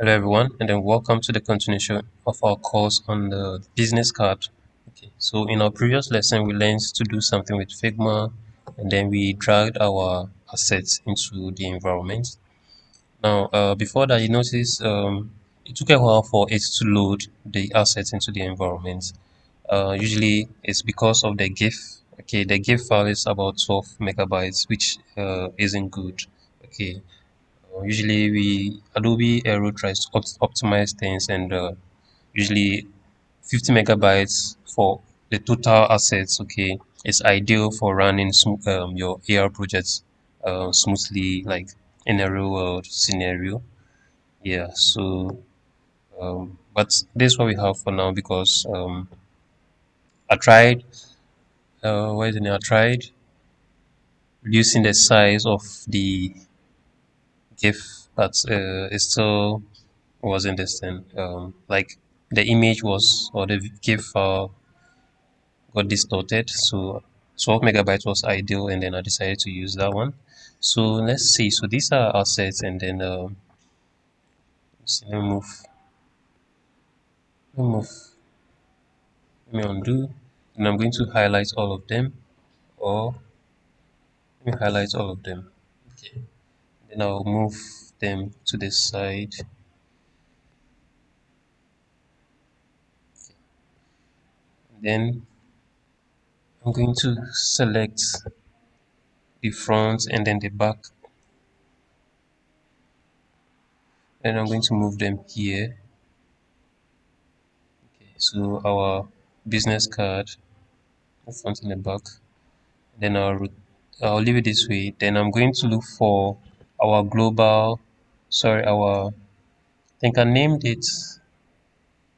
Hello everyone, and then welcome to the continuation of our course on the business card. Okay, so in our previous lesson, we learned to do something with Figma, and then we dragged our assets into the environment. Now, before that, you notice it took a while for it to load the assets into the environment. Usually, it's because of the GIF. Okay, the GIF file is about 12 megabytes, which isn't good. Okay, usually we Adobe Aero tries to optimize things and usually 50 megabytes for the total assets. Okay, it's ideal for running your AR projects smoothly, like in a real world scenario. Yeah, so but this is what we have for now because I tried. What is it? I tried reducing the size of the GIF, but it still wasn't this thing. Like the image was or the GIF file got distorted, so 12 megabytes was ideal, and then I decided to use that one. So let's see. So these are assets, and then let me move, let me move, let me undo, and I'm going to highlight all of them, or let me highlight all of them. Okay. Then I'll move them to the side. Then I'm going to select the front and then the back, and I'm going to move them here. Okay, so our business card, the front and the back. Then I'll leave it this way. Then I'm going to look for our global, sorry, I think I named it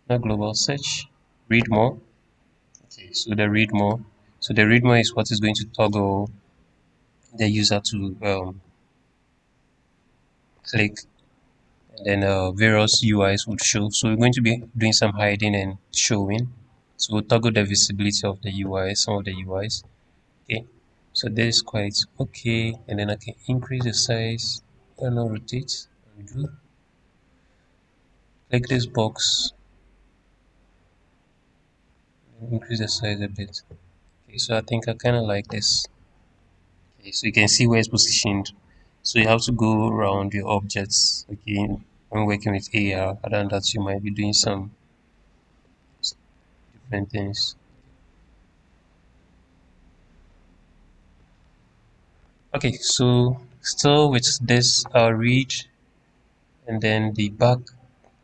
not global search, read more. Okay, so the read more. So the read more is what is going to toggle the user to click, and then various UIs would show. So we're going to be doing some hiding and showing. So we'll toggle the visibility of the UI, some of the UIs. Okay, so this is quite okay, and then I can increase the size. I don't know, rotate, undo, click this box, and increase the size a bit. Okay, so I think I kind of like this. Okay, so you can see where it's positioned. So you have to go around your objects. Okay, when working with AR, other than that, you might be doing some different things. Okay, so still with this, I'll read and then the back.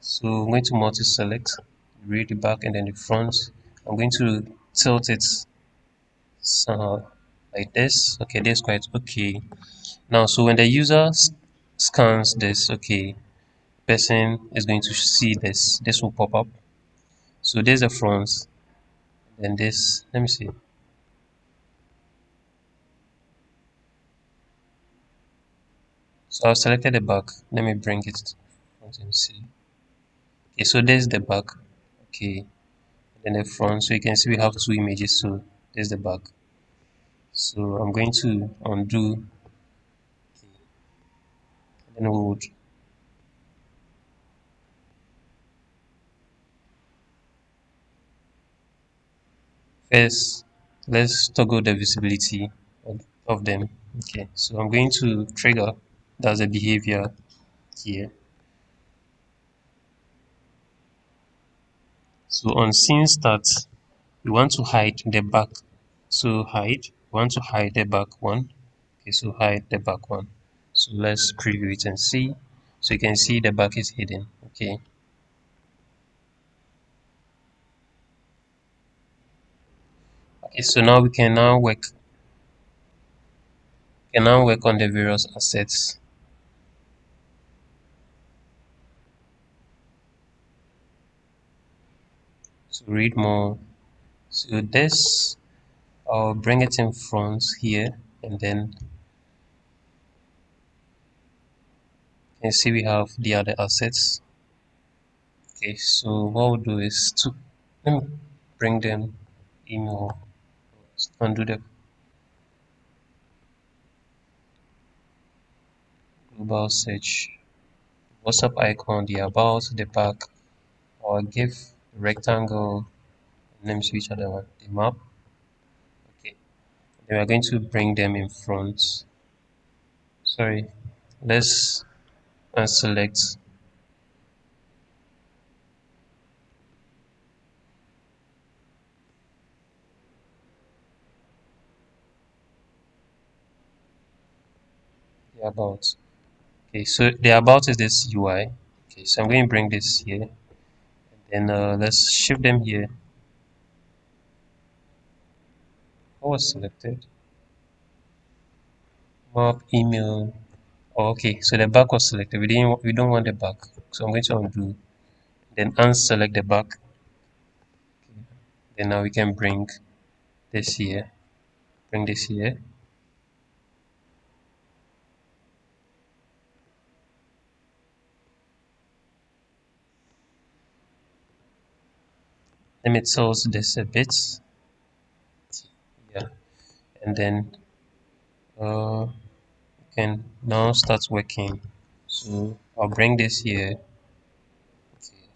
So I'm going to multi-select, read the back and then the front. I'm going to tilt it somehow like this. Okay, this is quite okay. Now, so when the user scans this, okay, person is going to see this. This will pop up. So there's the front, then this. Let me see. So I've selected the back. Let me bring it to front and see. Okay, so there's the back. Okay, then the front. So you can see we have two images. So there's the back. So I'm going to undo, and then we would first let's toggle the visibility of them. Okay, so I'm going to trigger, that's the behavior here. So on scene start, we want to hide the back. So hide, we want to hide the back one. Okay, so hide the back one. So let's preview it and see. So you can see the back is hidden. Okay. Okay, so now we can now work on the various assets. So read more. So this, I'll bring it in front here, and then you can see we have the other assets. Okay, so what we'll do is to let me bring them in or undo the global search, WhatsApp icon, the about, the back, our GIF, rectangle, let me see which other one, the map. Okay, then we are going to bring them in front. Sorry, let's select the about. Okay, so the about is this UI. Okay, so I'm going to bring this here. Then let's shift them here. What was selected? Map, email. Oh, okay, so the back was selected. We don't want the back. So I'm going to undo. Then unselect the back. Then now we can bring this here. Bring this here. Let me toast this a bit. Yeah. And then we can now start working. So I'll bring this here. Okay.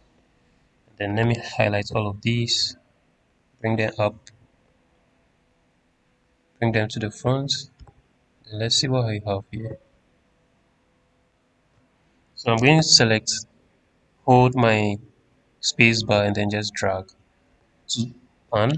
Then let me highlight all of these. Bring them up. Bring them to the front. Then let's see what I have here. So I'm going to select, hold my space bar and then just drag to pan.